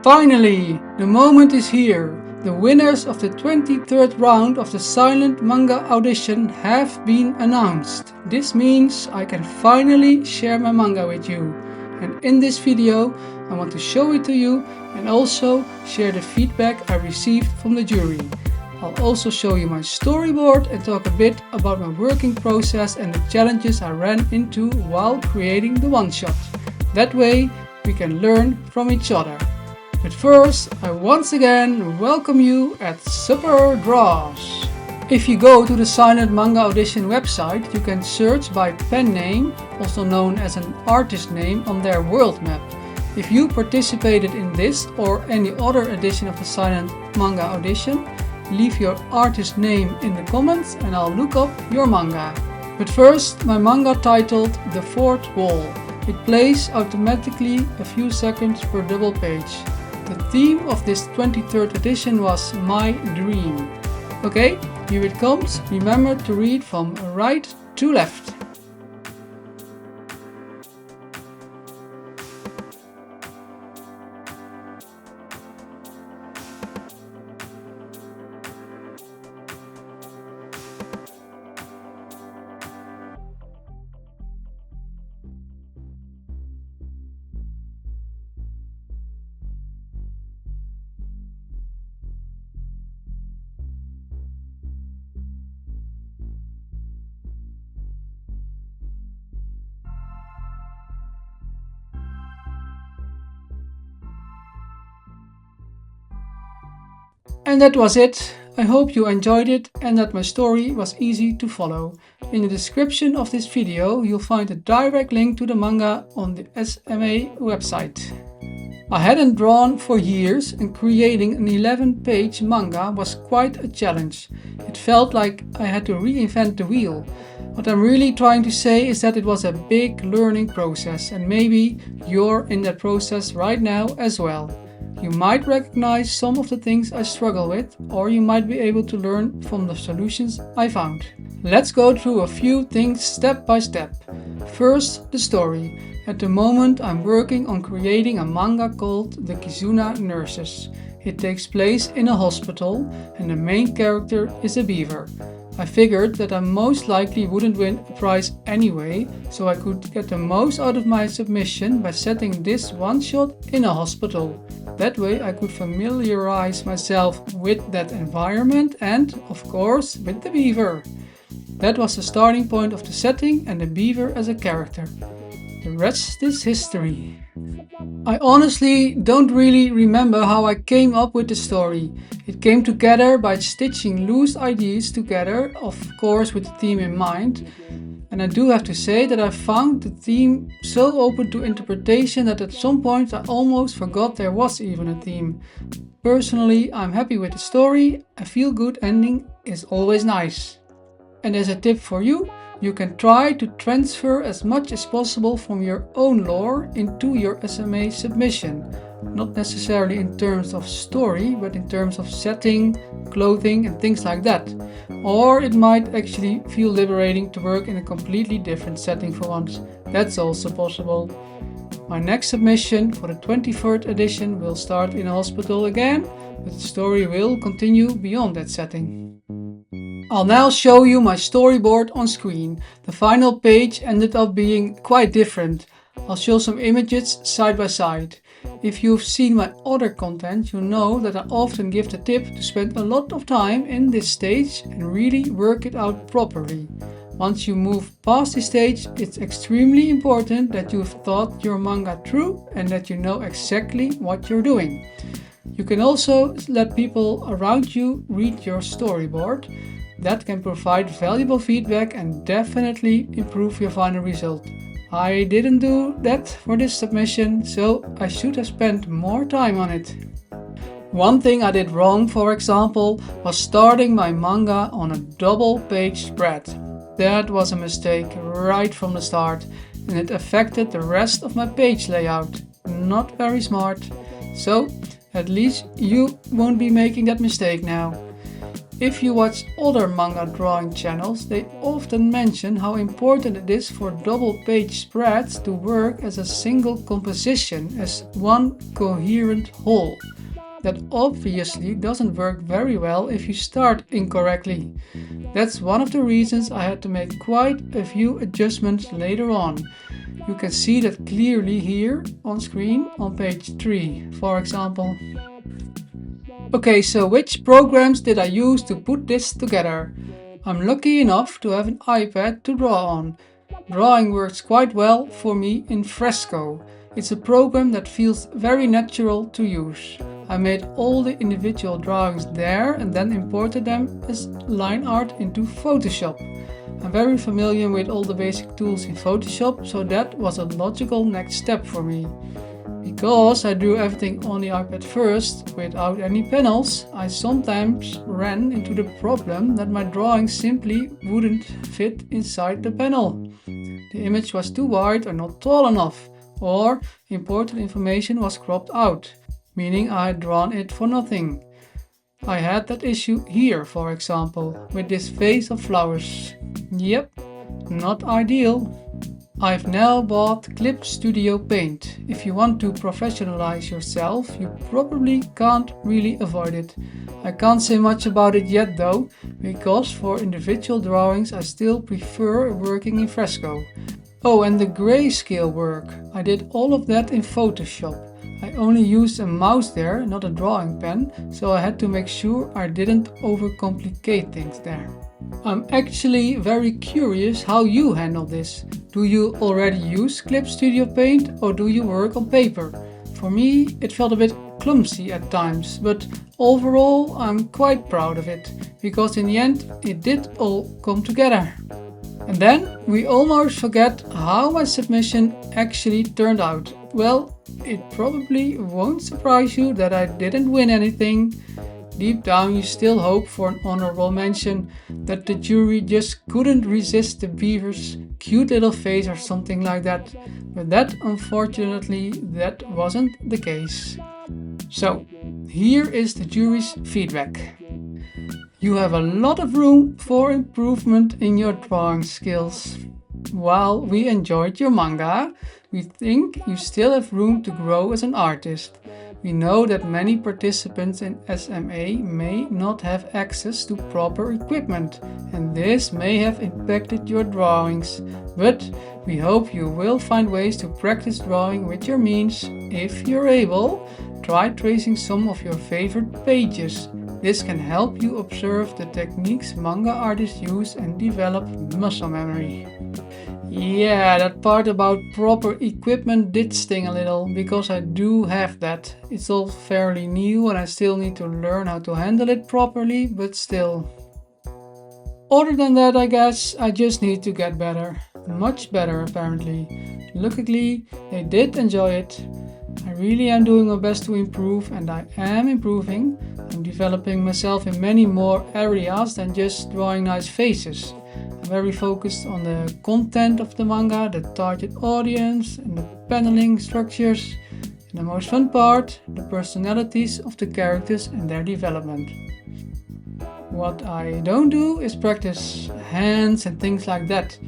Finally, the moment is here. The winners of the 23rd round of the Silent Manga Audition have been announced. This means I can finally share my manga with you. And in this video, I want to show it to you and also share the feedback I received from the jury. I'll also show you my storyboard and talk a bit about my working process and the challenges I ran into while creating the one-shot. That way, we can learn from each other. But first, I once again welcome you at Super Draws. If you go to the Silent Manga Audition website, you can search by pen name, also known as an artist name, on their world map. If you participated in this or any other edition of the Silent Manga Audition, leave your artist name in the comments and I'll look up your manga. But first, my manga titled The Fourth Wall. It plays automatically a few seconds per double page. The theme of this 23rd edition was My Dream. Okay, here it comes. Remember to read from right to left. And that was it. I hope you enjoyed it and that my story was easy to follow. In the description of this video you'll find a direct link to the manga on the SMA website. I hadn't drawn for years and creating an 11-page manga was quite a challenge. It felt like I had to reinvent the wheel. What I'm really trying to say is that it was a big learning process and maybe you're in that process right now as well. You might recognize some of the things I struggle with, or you might be able to learn from the solutions I found. Let's go through a few things step by step. First, the story. At the moment I'm working on creating a manga called The Kizuna Nurses. It takes place in a hospital and the main character is a beaver. I figured that I most likely wouldn't win a prize anyway, so I could get the most out of my submission by setting this one shot in a hospital. That way I could familiarize myself with that environment and, of course, with the beaver. That was the starting point of the setting and the beaver as a character. The rest is history. I honestly don't really remember how I came up with the story. It came together by stitching loose ideas together, of course with the theme in mind. And I do have to say that I found the theme so open to interpretation that at some point I almost forgot there was even a theme. Personally, I'm happy with the story. A feel-good ending is always nice. And as a tip for you, you can try to transfer as much as possible from your own lore into your SMA submission. Not necessarily in terms of story, but in terms of setting, clothing and things like that. Or it might actually feel liberating to work in a completely different setting for once. That's also possible. My next submission for the 23rd edition will start in a hospital again, but the story will continue beyond that setting. I'll now show you my storyboard on screen. The final page ended up being quite different. I'll show some images side by side. If you've seen my other content, you know that I often give the tip to spend a lot of time in this stage and really work it out properly. Once you move past this stage, it's extremely important that you've thought your manga through and that you know exactly what you're doing. You can also let people around you read your storyboard. That can provide valuable feedback and definitely improve your final result. I didn't do that for this submission, so I should have spent more time on it. One thing I did wrong, for example, was starting my manga on a double page spread. That was a mistake right from the start and it affected the rest of my page layout. Not very smart. So at least you won't be making that mistake now. If you watch other manga drawing channels, they often mention how important it is for double page spreads to work as a single composition, as one coherent whole. That obviously doesn't work very well if you start incorrectly. That's one of the reasons I had to make quite a few adjustments later on. You can see that clearly here on screen on page 3, for example. Okay, so which programs did I use to put this together? I'm lucky enough to have an iPad to draw on. Drawing works quite well for me in Fresco. It's a program that feels very natural to use. I made all the individual drawings there and then imported them as line art into Photoshop. I'm very familiar with all the basic tools in Photoshop, so that was a logical next step for me. Because I drew everything on the iPad first, without any panels, I sometimes ran into the problem that my drawing simply wouldn't fit inside the panel. The image was too wide or not tall enough, or important information was cropped out, meaning I had drawn it for nothing. I had that issue here, for example, with this vase of flowers. Yep, not ideal. I've now bought Clip Studio Paint. If you want to professionalize yourself, you probably can't really avoid it. I can't say much about it yet though, because for individual drawings I still prefer working in Fresco. Oh, and the grayscale work. I did all of that in Photoshop. I only used a mouse there, not a drawing pen, so I had to make sure I didn't overcomplicate things there. I'm actually very curious how you handle this. Do you already use Clip Studio Paint or do you work on paper? For me, it felt a bit clumsy at times, but overall I'm quite proud of it, because in the end it did all come together. And then we almost forget how my submission actually turned out. Well, it probably won't surprise you that I didn't win anything. Deep down you still hope for an honorable mention, that the jury just couldn't resist the beaver's cute little face or something like that. But that, unfortunately, that wasn't the case. So, here is the jury's feedback. You have a lot of room for improvement in your drawing skills. While we enjoyed your manga, we think you still have room to grow as an artist. We know that many participants in SMA may not have access to proper equipment, and this may have impacted your drawings. But we hope you will find ways to practice drawing with your means. If you're able, try tracing some of your favorite pages. This can help you observe the techniques manga artists use and develop muscle memory. Yeah, that part about proper equipment did sting a little, because I do have that. It's all fairly new and I still need to learn how to handle it properly, but still. Other than that, I guess I just need to get better. Much better, apparently. Luckily, they did enjoy it. I really am doing my best to improve, and I am improving. I'm developing myself in many more areas than just drawing nice faces. I'm very focused on the content of the manga, the target audience, and the paneling structures. And the most fun part, the personalities of the characters and their development. What I don't do is practice hands and things like that.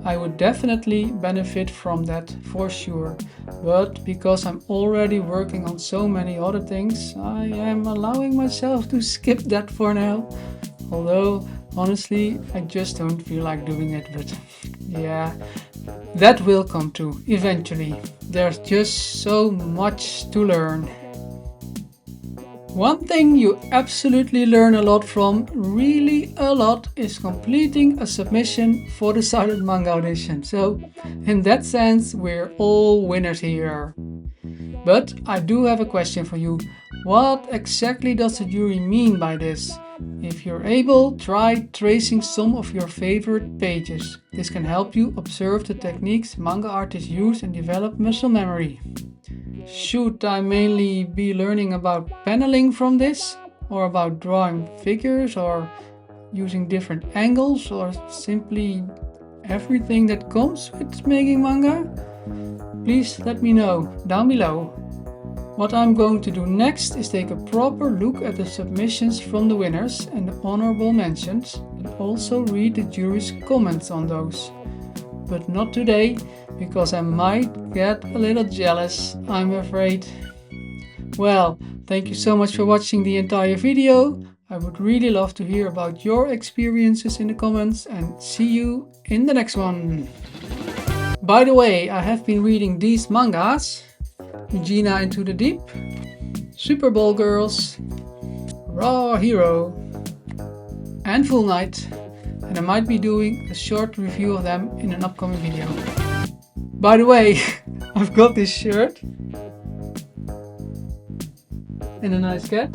I would definitely benefit from that for sure, but because I'm already working on so many other things, I am allowing myself to skip that for now. Although, honestly, I just don't feel like doing it, but yeah, that will come too, eventually. There's just so much to learn. One thing you absolutely learn a lot from, really a lot, is completing a submission for the Silent Manga Audition. So, in that sense, we're all winners here. But I do have a question for you. What exactly does the jury mean by this? If you're able, try tracing some of your favorite pages. This can help you observe the techniques manga artists use and develop muscle memory. Should I mainly be learning about paneling from this? Or about drawing figures? Or using different angles? Or simply everything that comes with making manga? Please let me know down below. What I'm going to do next is take a proper look at the submissions from the winners and the honorable mentions, and also read the jury's comments on those. But not today, because I might get a little jealous, I'm afraid. Well, thank you so much for watching the entire video. I would really love to hear about your experiences in the comments, and see you in the next one. By the way, I have been reading these mangas: Regina Into the Deep, Super Bowl Girls, Raw Hero, and Full Night, and I might be doing a short review of them in an upcoming video. By the way, I've got this shirt and a nice cat.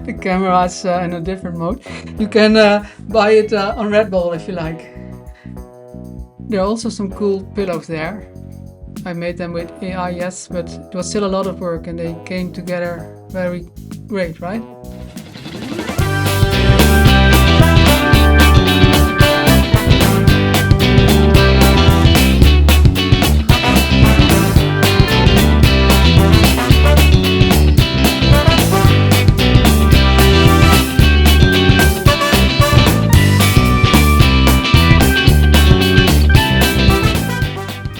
The camera is in a different mode. You can buy it on Redbubble if you like. There are also some cool pillows there. I made them with AI, yes, but it was still a lot of work and they came together very great, right?